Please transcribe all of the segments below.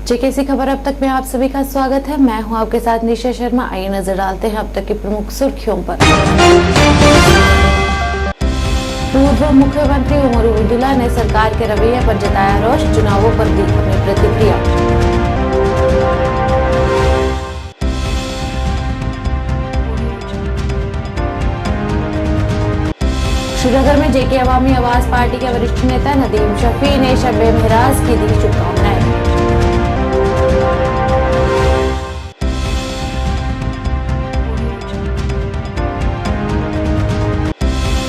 JKC खबर अब तक में आप सभी का स्वागत है। मैं हूं आपके साथ निशा शर्मा। आइए नजर डालते हैं अब तक की प्रमुख सुर्खियों पर। पूर्व मुख्यमंत्री उमर अब्दुल्ला ने सरकार के रवैये पर जताया रोष, चुनावों पर दी अपनी प्रतिक्रिया। श्रीनगर में जेके अवामी आवाज पार्टी के वरिष्ठ नेता नदीम शफी ने शब-ए मेहराज की दी शुभकामनाएं।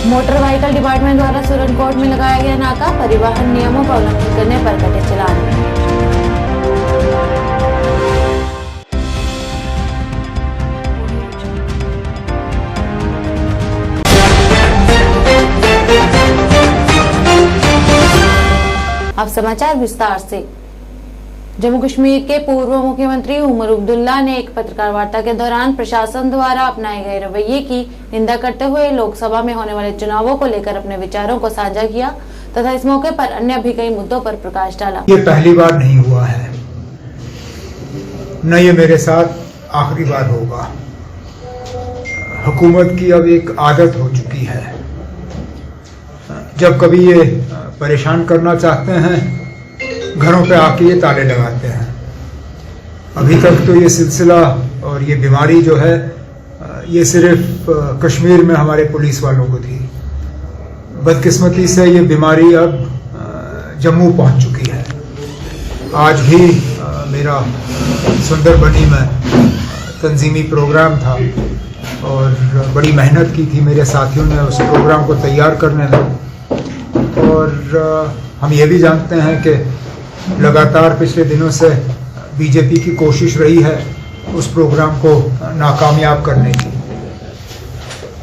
मोटर व्हीकल डिपार्टमेंट द्वारा सुरनकोट में लगाया गया नाका, परिवहन नियमों का उल्लंघन करने पर कटे चालान। अब समाचार विस्तार से। जम्मू कश्मीर के पूर्व मुख्यमंत्री उमर अब्दुल्ला ने एक पत्रकार वार्ता के दौरान प्रशासन द्वारा अपनाए गए रवैये की निंदा करते हुए लोकसभा में होने वाले चुनावों को लेकर अपने विचारों को साझा किया तथा इस मौके पर अन्य भी कई मुद्दों पर प्रकाश डाला। ये पहली बार नहीं हुआ है, न ये मेरे साथ आखिरी बार होगा। हुकूमत की अब एक आदत हो चुकी है, जब कभी ये परेशान करना चाहते हैं घरों पे आके ये ताले लगाते हैं। अभी तक तो ये सिलसिला और ये बीमारी जो है ये सिर्फ कश्मीर में हमारे पुलिस वालों को थी। बदकिस्मती से ये बीमारी अब जम्मू पहुंच चुकी है। आज भी मेरा सुंदरबनी में तंजीमी प्रोग्राम था और बड़ी मेहनत की थी मेरे साथियों ने उस प्रोग्राम को तैयार करने में। और हम ये भी जानते हैं कि लगातार पिछले दिनों से बीजेपी की कोशिश रही है उस प्रोग्राम को नाकामयाब करने की।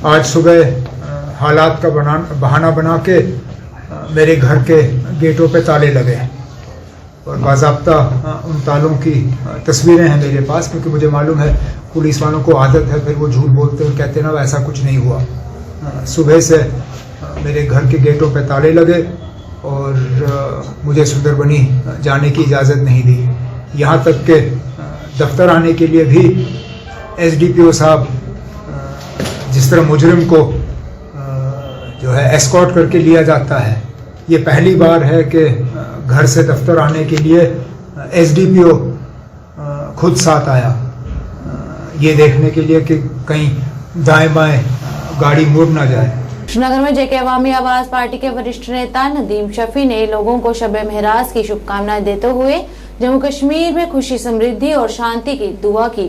आज सुबह हालात का बहाना बना के मेरे घर के गेटों पे ताले लगे और बाज़ाब्ता उन तालों की तस्वीरें हैं मेरे पास, क्योंकि मुझे मालूम है पुलिस वालों को आदत है, फिर वो झूठ बोलते हैं, कहते ना ऐसा कुछ नहीं हुआ। सुबह से मेरे घर के गेटों पे ताले लगे और मुझे सुंदरबनी जाने की इजाज़त नहीं दी। यहाँ तक कि दफ्तर आने के लिए भी एसडीपीओ साहब जिस तरह मुजरिम को जो है एस्कॉर्ट करके लिया जाता है, ये पहली बार है कि घर से दफ्तर आने के लिए एसडीपीओ खुद साथ आया, ये देखने के लिए कि कहीं दाएं बाएं गाड़ी मुड़ ना जाए। श्रीनगर में जेके अवामी आवाज पार्टी के वरिष्ठ नेता नदीम शफी ने लोगों को शब-ए मेहराज की शुभकामनाएं देते हुए जम्मू कश्मीर में खुशी, समृद्धि और शांति की दुआ की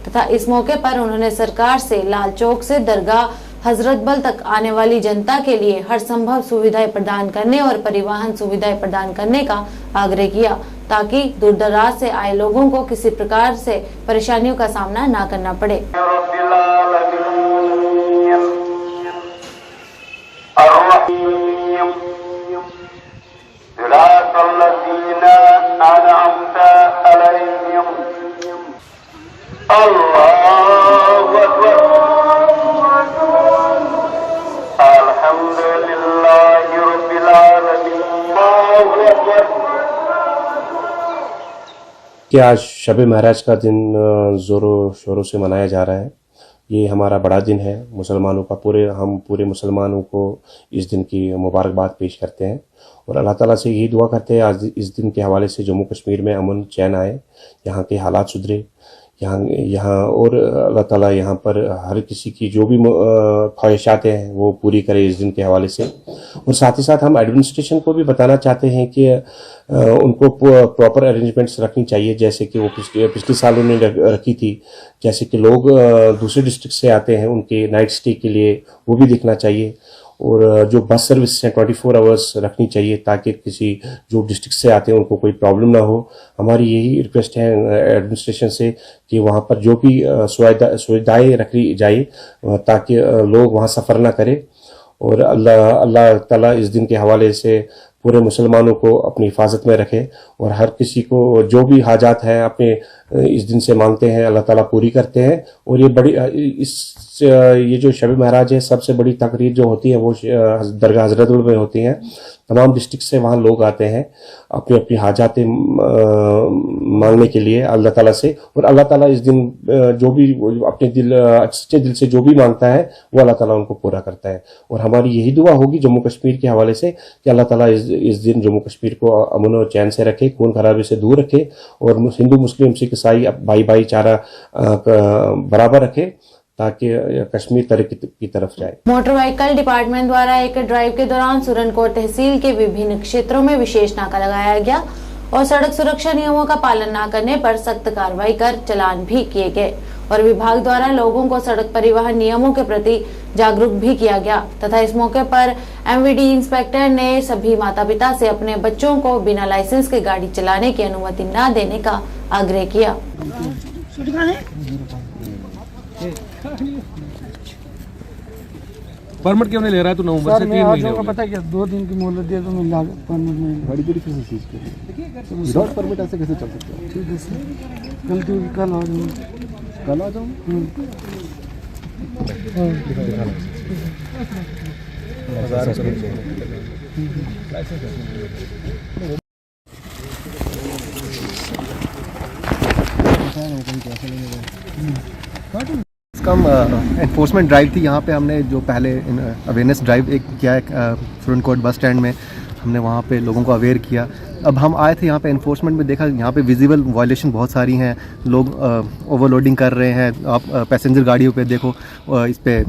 तथा इस मौके पर उन्होंने सरकार से लाल चौक से दरगाह हजरत बल तक आने वाली जनता के लिए हर संभव सुविधाएं प्रदान करने और परिवहन सुविधाएं प्रदान करने का आग्रह किया ताकि दूर दराज से आए लोगों को किसी प्रकार से परेशानियों का सामना न करना पड़े। कि आज शब महराज का दिन ज़ोरों शोरों से मनाया जा रहा है। ये हमारा बड़ा दिन है मुसलमानों का। हम पूरे मुसलमानों को इस दिन की मुबारकबाद पेश करते हैं और अल्लाह ताला से यही दुआ करते हैं आज इस दिन के हवाले से जम्मू कश्मीर में अमन चैन आए, यहाँ के हालात सुधरे, यहाँ और अल्लाह ताला यहाँ पर हर किसी की जो भी ख्वाहिशात हैं वो पूरी करे इस दिन के हवाले से। और साथ ही साथ हम एडमिनिस्ट्रेशन को भी बताना चाहते हैं कि उनको प्रॉपर अरेंजमेंट्स रखनी चाहिए, जैसे कि वो पिछले साल उन्होंने रखी थी। जैसे कि लोग दूसरे डिस्ट्रिक्ट से आते हैं, उनके नाइट स्टे के लिए वो भी देखना चाहिए। और जो बस सर्विस है 24 आवर्स रखनी चाहिए ताकि किसी जो डिस्ट्रिक्ट से आते हैं उनको कोई प्रॉब्लम ना हो। हमारी यही रिक्वेस्ट है एडमिनिस्ट्रेशन से कि वहाँ पर जो भी सुविधाएं रखी जाए ताकि लोग वहाँ सफ़र ना करें। और अल्लाह ताला इस दिन के हवाले से पूरे मुसलमानों को अपनी हिफाजत में रखे और हर किसी को जो भी हाजात हैं अपने इस दिन से मांगते हैं, अल्लाह ताला पूरी करते हैं। और ये बड़ी ये जो शब महराज है, सबसे बड़ी तकरीर जो होती है वो दरगाह हजरतुल में होती है। तमाम डिस्ट्रिक्ट से वहाँ लोग आते हैं अपनी अपनी हाजातें मांगने के लिए अल्लाह ताला से, और अल्लाह ताला इस दिन जो भी अपने सच्चे दिल से जो भी मांगता है वो अल्लाह ताला उनको पूरा करता है। और हमारी यही दुआ होगी जम्मू कश्मीर के हवाले से कि अल्लाह ताला इस दिन जम्मू कश्मीर को अमन और चैन से रखे, खून खराबे से दूर रखे, और हिंदू मुस्लिम सिख ईसाई भाईचारा बराबर रखे, ताकि कश्मीर तरक्की की तरफ जाए। मोटर व्हीकल डिपार्टमेंट द्वारा एक ड्राइव के दौरान सुरनकोट तहसील के विभिन्न क्षेत्रों में विशेष नाका लगाया गया और सड़क सुरक्षा नियमों का पालन न करने पर सख्त कार्रवाई कर चालान भी किए गए, और विभाग द्वारा लोगों को सड़क परिवहन नियमों के प्रति जागरूक भी किया गया तथा इस मौके पर एमवीडी इंस्पेक्टर ने सभी माता पिता से अपने बच्चों को बिना लाइसेंस के गाड़ी चलाने की अनुमति न देने का आग्रह किया। परमिट क्यों नहीं ले रहा है? तू नवंबर से 3 महीने हो गए। पता क्या 2 दिन की मोहलत दिया तो मैं परमिट नहीं गाड़ी पूरी फिर से सीज कर विदाउट परमिट ऐसे कैसे चल सकते हो? ठीक है सर, गलती होगी कल आ जाऊँगा। कल आ जाऊँ। इसका एनफोर्समेंट ड्राइव थी। यहाँ पे हमने जो पहले अवेयरनेस ड्राइव एक किया है सुरनकोट बस स्टैंड में, हमने वहाँ पे लोगों को अवेयर किया। अब हम आए थे यहाँ पे एनफोर्समेंट में, देखा यहाँ पे विजिबल वायलेशन बहुत सारी हैं, लोग ओवरलोडिंग कर रहे हैं। आप पैसेंजर गाड़ियों पे देखो, इस पे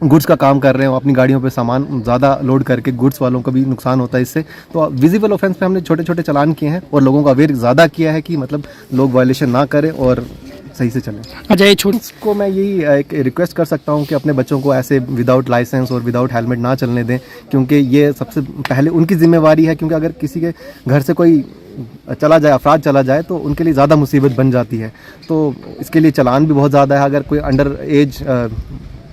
गुड्स का काम कर रहे हैं, अपनी गाड़ियों पे सामान ज़्यादा लोड करके गुड्स वालों का भी नुकसान होता है इससे। तो विजिबल ऑफेंस पे हमने छोटे छोटे चालान किए हैं और लोगों को अवेयर ज़्यादा किया है कि मतलब लोग वायलेशन ना करें और सही से चलें। अच्छा, ये छोटी को मैं यही एक रिक्वेस्ट कर सकता हूँ कि अपने बच्चों को ऐसे विदाउट लाइसेंस और विदाउट हेलमेट ना चलने दें, क्योंकि ये सबसे पहले उनकी जिम्मेवारी है। क्योंकि अगर किसी के घर से कोई चला जाए, अफराद चला जाए, तो उनके लिए ज़्यादा मुसीबत बन जाती है। तो इसके लिए चालान भी बहुत ज़्यादा है। अगर कोई अंडर एज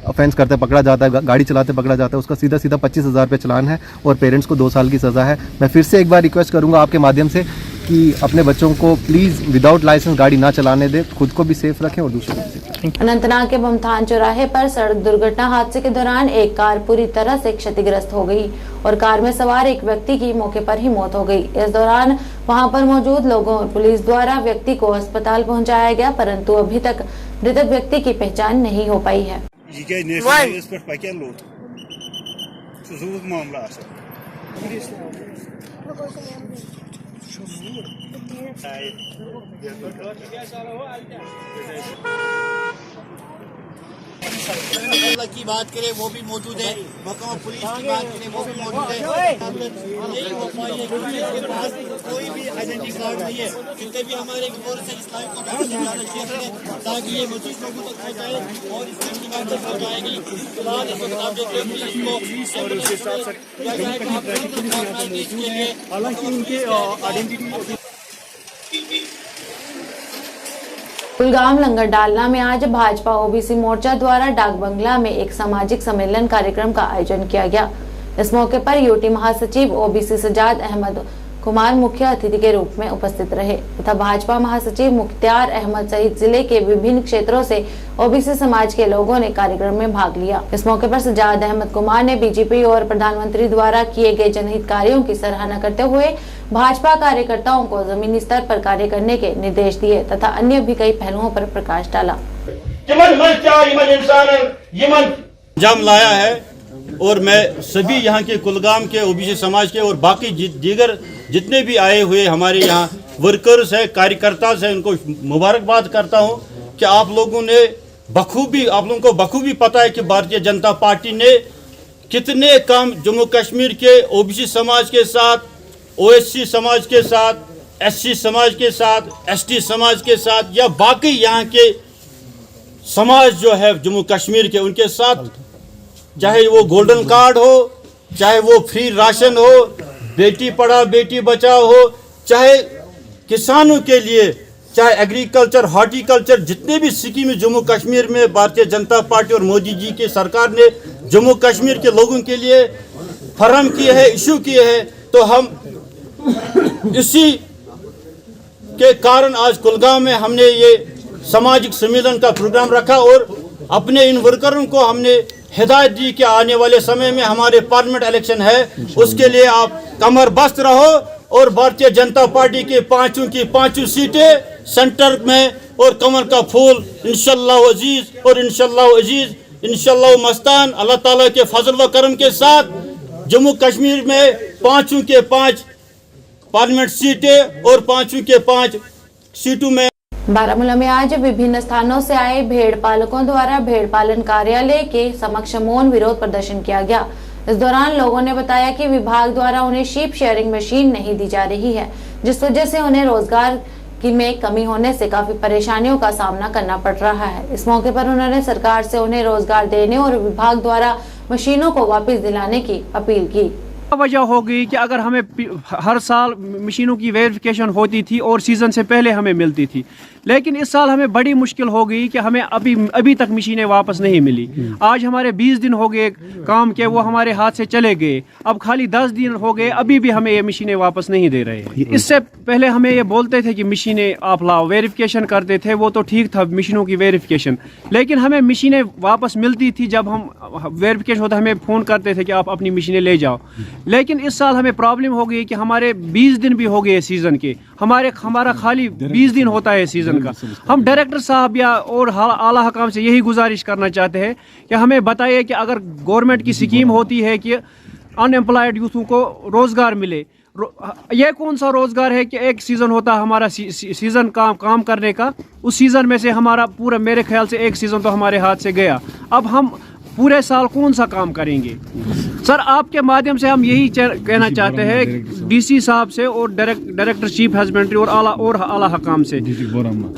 ऑफेंस करते पकड़ा जाता है, गाड़ी चलाते पकड़ा जाता है, उसका सीधा 25,000 रुपये चालान है और पेरेंट्स को 2 साल की सज़ा है। मैं फिर से एक बार रिक्वेस्ट करूंगा आपके माध्यम से कि अपने बच्चों को प्लीज़ विदाउट लाइसेंस गाड़ी ना चलाने दें, खुद को भी सेफ रखें और दूसरों को भी सेफ रखें। अनंतनाग के बमथान चौराहे पर सड़क दुर्घटना हादसे के दौरान एक कार पूरी तरह से क्षतिग्रस्त हो गई और कार में सवार एक व्यक्ति की मौके पर ही मौत हो गई। इस दौरान वहां पर मौजूद लोगों और पुलिस द्वारा व्यक्ति को अस्पताल पहुंचाया गया, परंतु अभी तक मृतक व्यक्ति की पहचान नहीं हो पाई है। की बात करें वो भी मौजूद है, महकमा पुलिस की बात करें वो भी मौजूद है। कोई भी आइडेंटिटी कार्ड नहीं है, जितने भी हमारे फोर्स ताकि ये मजीद लोगों तक पहुँचाए और इसकी बात पहुँचाएगी। फिलहाल इस वक्त आप देखते हैं हालांकि उनके आइडेंटिटी। कुलगाम लंगर डालना में आज भाजपा ओबीसी मोर्चा द्वारा डाक बंगला में एक सामाजिक सम्मेलन कार्यक्रम का आयोजन किया गया। इस मौके पर यूटी महासचिव ओबीसी सजाद अहमद कुमार मुख्य अतिथि के रूप में उपस्थित रहे तथा भाजपा महासचिव मुख्तार अहमद सहित जिले के विभिन्न क्षेत्रों से ओबीसी समाज के लोगों ने कार्यक्रम में भाग लिया। इस मौके पर सजाद अहमद कुमार ने बीजेपी और प्रधानमंत्री द्वारा किए गए जनहित कार्यों की सराहना करते हुए भाजपा कार्यकर्ताओं को जमीनी स्तर पर कार्य करने के निर्देश दिए तथा अन्य भी कई पहलुओं पर प्रकाश डाला। अंजाम लाया है और मैं सभी यहाँ के कुलगाम के ओबीसी समाज के और बाकी दीगर जितने भी आए हुए हमारे यहाँ वर्कर्स है, कार्यकर्ता है, उनको मुबारकबाद करता हूँ कि आप लोगों को बखूबी पता है कि भारतीय जनता पार्टी ने कितने काम जम्मू कश्मीर के ओबीसी समाज के साथ, ओएससी समाज के साथ, एससी समाज के साथ, एसटी समाज के साथ या बाकी यहाँ के समाज जो है जम्मू कश्मीर के, उनके साथ, चाहे वो गोल्डन कार्ड हो, चाहे वो फ्री राशन हो, बेटी पढ़ाओ बेटी बचाओ हो, चाहे किसानों के लिए, चाहे एग्रीकल्चर, हॉर्टिकल्चर, जितने भी स्कीम जम्मू कश्मीर में भारतीय जनता पार्टी और मोदी जी की सरकार ने जम्मू कश्मीर के लोगों के लिए फराहम किए हैं, इशू किए हैं, तो हम इसी के कारण आज कुलगाम में हमने ये सामाजिक सम्मेलन का प्रोग्राम रखा और अपने इन वर्करों को हमने हिदायत दी कि आने वाले समय में हमारे पार्लियामेंट इलेक्शन है, उसके लिए आप कमर बस्त रहो और भारतीय जनता पार्टी के पांचों सीटें सेंटर में और कमर का फूल इंशाअल्लाह अजीज और इंशाअल्लाह मस्तान अल्लाह ताला के फजल व करम के साथ जम्मू कश्मीर में 5 के 5 पार्लियामेंट सीटें और 5 के 5 सीटों में। बारामूला में आज विभिन्न स्थानों से आए भेड़ पालकों द्वारा भेड़ पालन कार्यालय के समक्ष मौन विरोध प्रदर्शन किया गया। इस दौरान लोगों ने बताया कि विभाग द्वारा उन्हें शीप शेयरिंग मशीन नहीं दी जा रही है, जिस वजह से उन्हें रोजगार की में कमी होने से काफी परेशानियों का सामना करना पड़ रहा है। इस मौके पर उन्होंने सरकार से उन्हें रोजगार देने और विभाग द्वारा मशीनों को वापस दिलाने की अपील की। वजह हो गई कि अगर हमें हर साल मशीनों की वेरिफिकेशन होती थी और सीज़न से पहले हमें मिलती थी, लेकिन इस साल हमें बड़ी मुश्किल हो गई कि हमें अभी तक मशीनें वापस नहीं मिली। आज हमारे 20 दिन हो गए काम के, वो हमारे हाथ से चले गए। अब खाली 10 दिन हो गए, अभी भी हमें ये मशीनें वापस नहीं दे रहे हैं। इससे पहले हमें ये बोलते थे कि मशीनें आप लाओ, वेरिफिकेशन करते थे, वो तो ठीक था मशीनों की वेरिफिकेशन, लेकिन हमें मशीनें वापस मिलती थी। जब हम वेरिफिकेशन होता हमें फ़ोन करते थे कि आप अपनी मशीनें ले जाओ। लेकिन इस साल हमें प्रॉब्लम हो गई कि हमारे 20 दिन भी हो गए सीज़न के, हमारा खाली 20 दिन होता है सीज़न का। हम डायरेक्टर साहब या और आला हकाम से यही गुजारिश करना चाहते हैं कि हमें बताइए कि अगर गवर्नमेंट की स्कीम होती है कि अनएम्प्लॉयड यूथों को रोज़गार मिले, यह कौन सा रोज़गार है कि एक सीज़न होता है हमारा सीज़न काम करने का, उस सीज़न में से हमारा पूरा, मेरे ख्याल से एक सीज़न तो हमारे हाथ से गया। अब हम पूरे साल कौन सा काम करेंगे? सर, आपके माध्यम से हम यही कहना चाहते हैं डीसी साहब से और डायरेक्टर चीफ हस्बेंड्री और आला हकाम से,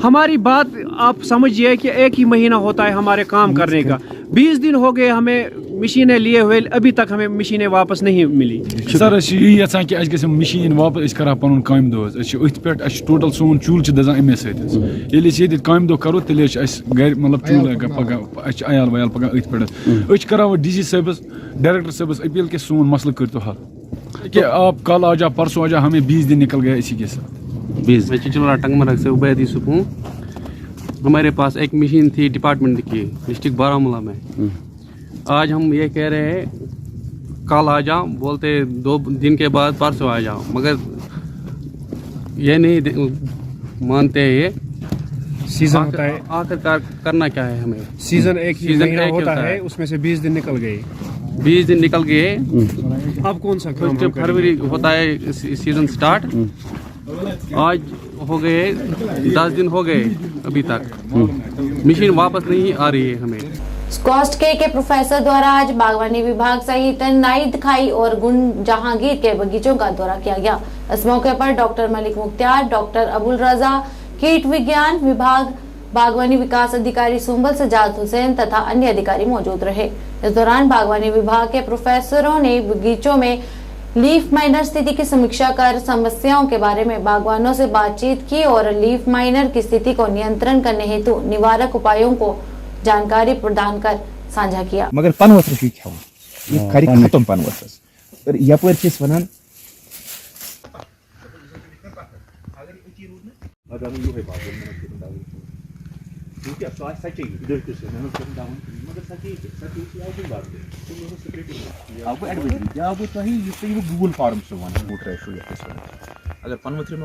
हमारी बात आप समझिए कि एक ही महीना होता है हमारे काम करने का। 20 दिन हो गए हमें मशीनें लिए हुए, अभी तक हमें मशीनें वापस नहीं मिली। सर यही यचान कि गई मशीन वापस कर पुन काम दो पे टोटल सोन चूल दजान अमे सत काम दो करो तेल गर मतलब चूल अयाल वयाल पकान अथ पे करा डीसी साहबस डायरेक्टर साहबस अपील कि सोन मसल कर तो हल कि आप कल आ जा परसों आ जा, हमें 20 दिन निकल गया इसी के साथ। मैं चिचलवाड़ा टंगमरग से उबैद यूसुफ हूँ। हमारे पास एक मशीन थी डिपार्टमेंट की डिस्ट्रिक्ट बारामूला में। आज हम ये कह रहे हैं कल आ जाओ, बोलते 2 दिन के बाद परसों आ जाओ, मगर ये नहीं मानते। ये सीजन होता है, आखिरकार करना क्या है हमें? सीजन एक महीना होता है, उसमें से 20 दिन निकल गए। 20 दिन निकल गए, अब कौन सा काम? 1 फरवरी होता है सीजन स्टार्ट। आज हो गए 10 दिन हो गए, अभी तक मशीन वापस नहीं आ रही है हमें। स्कॉस्ट के प्रोफेसर द्वारा आज बागवानी विभाग सहित नाइद खाई और गुंड जहांगीर के बगीचों का दौरा किया गया। इस मौके पर डॉक्टर मलिक मुख्तार, डॉक्टर अबुल रजा, कीट विज्ञान विभाग, बागवानी विकास अधिकारी सुंबल सजाद हुसैन तथा अन्य अधिकारी मौजूद रहे। इस दौरान बागवानी विभाग के प्रोफेसरों ने बगीचों में लीफ माइनर स्थिति की समीक्षा कर समस्याओं के बारे में बागवानों से बातचीत की और लीफ माइनर की स्थिति को नियंत्रण करने हेतु निवारक उपायों को जानकारी प्रदान कर साझा किया। मगर पनवस खत्म पनवस यपर वन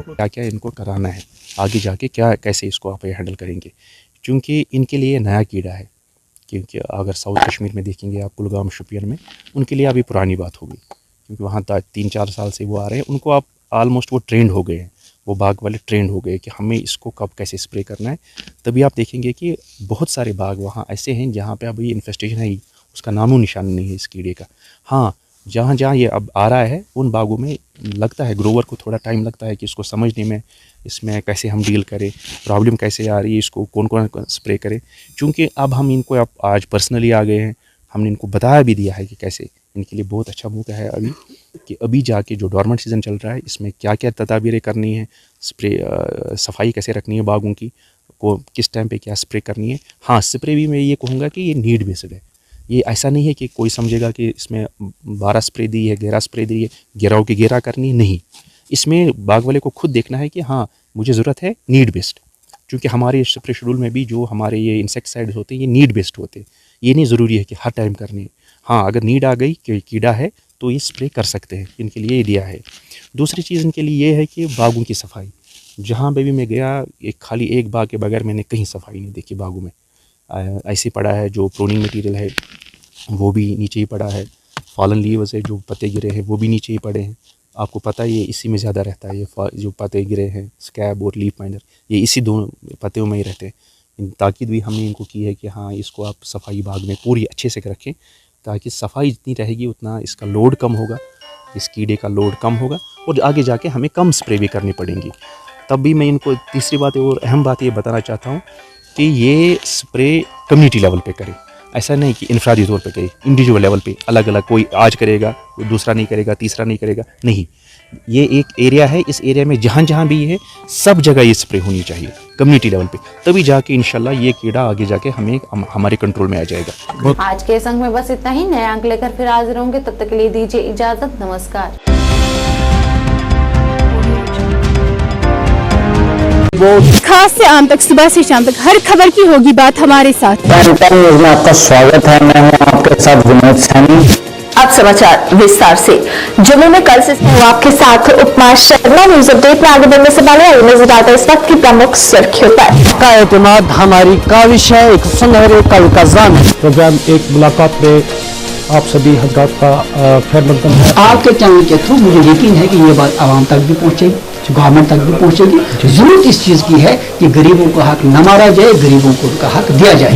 क्या क्या इनको कराना है आगे जाके, क्या कैसे इसको आप हैंडल करेंगे, क्योंकि इनके लिए नया कीड़ा है। क्योंकि अगर साउथ कश्मीर में देखेंगे आप, कुलगाम शोपियान में, उनके लिए अभी पुरानी बात होगी, क्योंकि वहाँ 3-4 साल से वो आ रहे हैं। उनको आप ऑलमोस्ट वो ट्रेंड हो गए हैं, वो बाग वाले ट्रेंड हो गए कि हमें इसको कब कैसे स्प्रे करना है। तभी आप देखेंगे कि बहुत सारे बाग वहाँ ऐसे हैं जहाँ पे अभी इन्फेस्टेशन है ही, उसका नामो निशान नहीं है इस कीड़े का। हाँ, जहाँ जहाँ ये अब आ रहा है उन बागों में लगता है ग्रोवर को थोड़ा टाइम लगता है कि इसको समझने में, इसमें कैसे हम डील करें, प्रॉब्लम कैसे आ रही है, इसको कौन कौन स्प्रे करें। चूँकि अब हम इनको अब आज पर्सनली आ गए हैं, हमने इनको बताया भी दिया है कि कैसे। इनके लिए बहुत अच्छा मौका है अभी कि अभी जाके जो डॉर्मेंट सीज़न चल रहा है इसमें क्या क्या तदाबीरें करनी है, स्प्रे सफाई कैसे रखनी है बागों की, को किस टाइम पे क्या स्प्रे करनी है। हाँ, स्प्रे भी मैं ये कहूँगा कि ये नीड बेस्ड है। ये ऐसा नहीं है कि कोई समझेगा कि इसमें 12 स्प्रे दी है, 11 स्प्रे दी है, 11 की 11 करनी है, नहीं। इसमें बाग वाले को खुद देखना है कि हाँ मुझे ज़रूरत है नीड बेस्ड, क्योंकि हमारे स्प्रे शेड्यूल में भी जो हमारे ये इंसेक्टिसाइड्स होते हैं ये नीड बेस्ड होते हैं। ये नहीं ज़रूरी है कि हर टाइम करने, हाँ अगर नीड आ गई कि कीड़ा है तो ये स्प्रे कर सकते हैं, इनके लिए ये दिया है। दूसरी चीज़ इनके लिए ये है कि बागों की सफाई, जहाँ पे भी मैं गया खाली एक बाग के बगैर मैंने कहीं सफाई नहीं देखी बागों में। ऐसे पड़ा है, जो प्रोनिंग मटीरियल है वो भी नीचे ही पड़ा है, फॉलन लीव्स है जो पत्ते गिरे हैं वो भी नीचे ही पड़े हैं। आपको पता है ये इसी में ज़्यादा रहता है, ये जो पत्ते गिरे हैं स्कैब और लीफ माइनर ये इसी दो पत्तों में ही रहते हैं। ताकीद भी हमने इनको की है कि हाँ इसको आप सफाई बाग में पूरी अच्छे से रखें, ताकि सफाई जितनी रहेगी उतना इसका लोड कम होगा, इस कीड़े का लोड कम होगा और आगे जाके हमें कम स्प्रे भी करनी पड़ेंगी। तब भी मैं इनको तीसरी बात और अहम बात ये बताना चाहता हूँ कि ये स्प्रे कम्युनिटी लेवल पे करें, ऐसा नहीं कि इनफरादी तौर पे करें, इंडिविजुअल लेवल पे अलग अलग, कोई आज करेगा कोई दूसरा नहीं करेगा, तीसरा नहीं करेगा, नहीं। ये एक एरिया है, इस एरिया में जहाँ जहाँ भी है सब जगह ये स्प्रे होनी चाहिए कम्युनिटी लेवल पे, तभी जाके इंशाल्लाह ये कीड़ा आगे जाके हमारे कंट्रोल में आ जाएगा। आज के संग में बस इतना ही। नए अंक लेकर फिर हाजिर होंगे, तब तक के लिए दीजिए इजाजत, नमस्कार। खास से आम तक, सुबह से शाम तक हर खबर की होगी बात हमारे साथ। न्यूज़ में आपका स्वागत है, मैं हूं आपके साथ विनोद सैनी। अब समाचार विस्तार से। जम्मू में कल से आपके साथ उपमा शर्मा। न्यूज अपडेट में आगे बढ़ने से पहले नजर आता है इस वक्त की प्रमुख सुर्खियों पर। का एतमाद हमारी काविश है, एक सुनहरे कल का ज़ाम है। प्रोग्राम एक मुलाकात में आप सभी हजरात का खैर मकदम है। आपके चैनल के थ्रू मुझे यकीन है कि ये बात आवाम तक भी पहुंचेगी, गवर्नमेंट तक भी पहुंचेगी। जरूरत इस चीज़ की है कि गरीबों का हक न मारा जाए, गरीबों को उनका हक दिया जाए।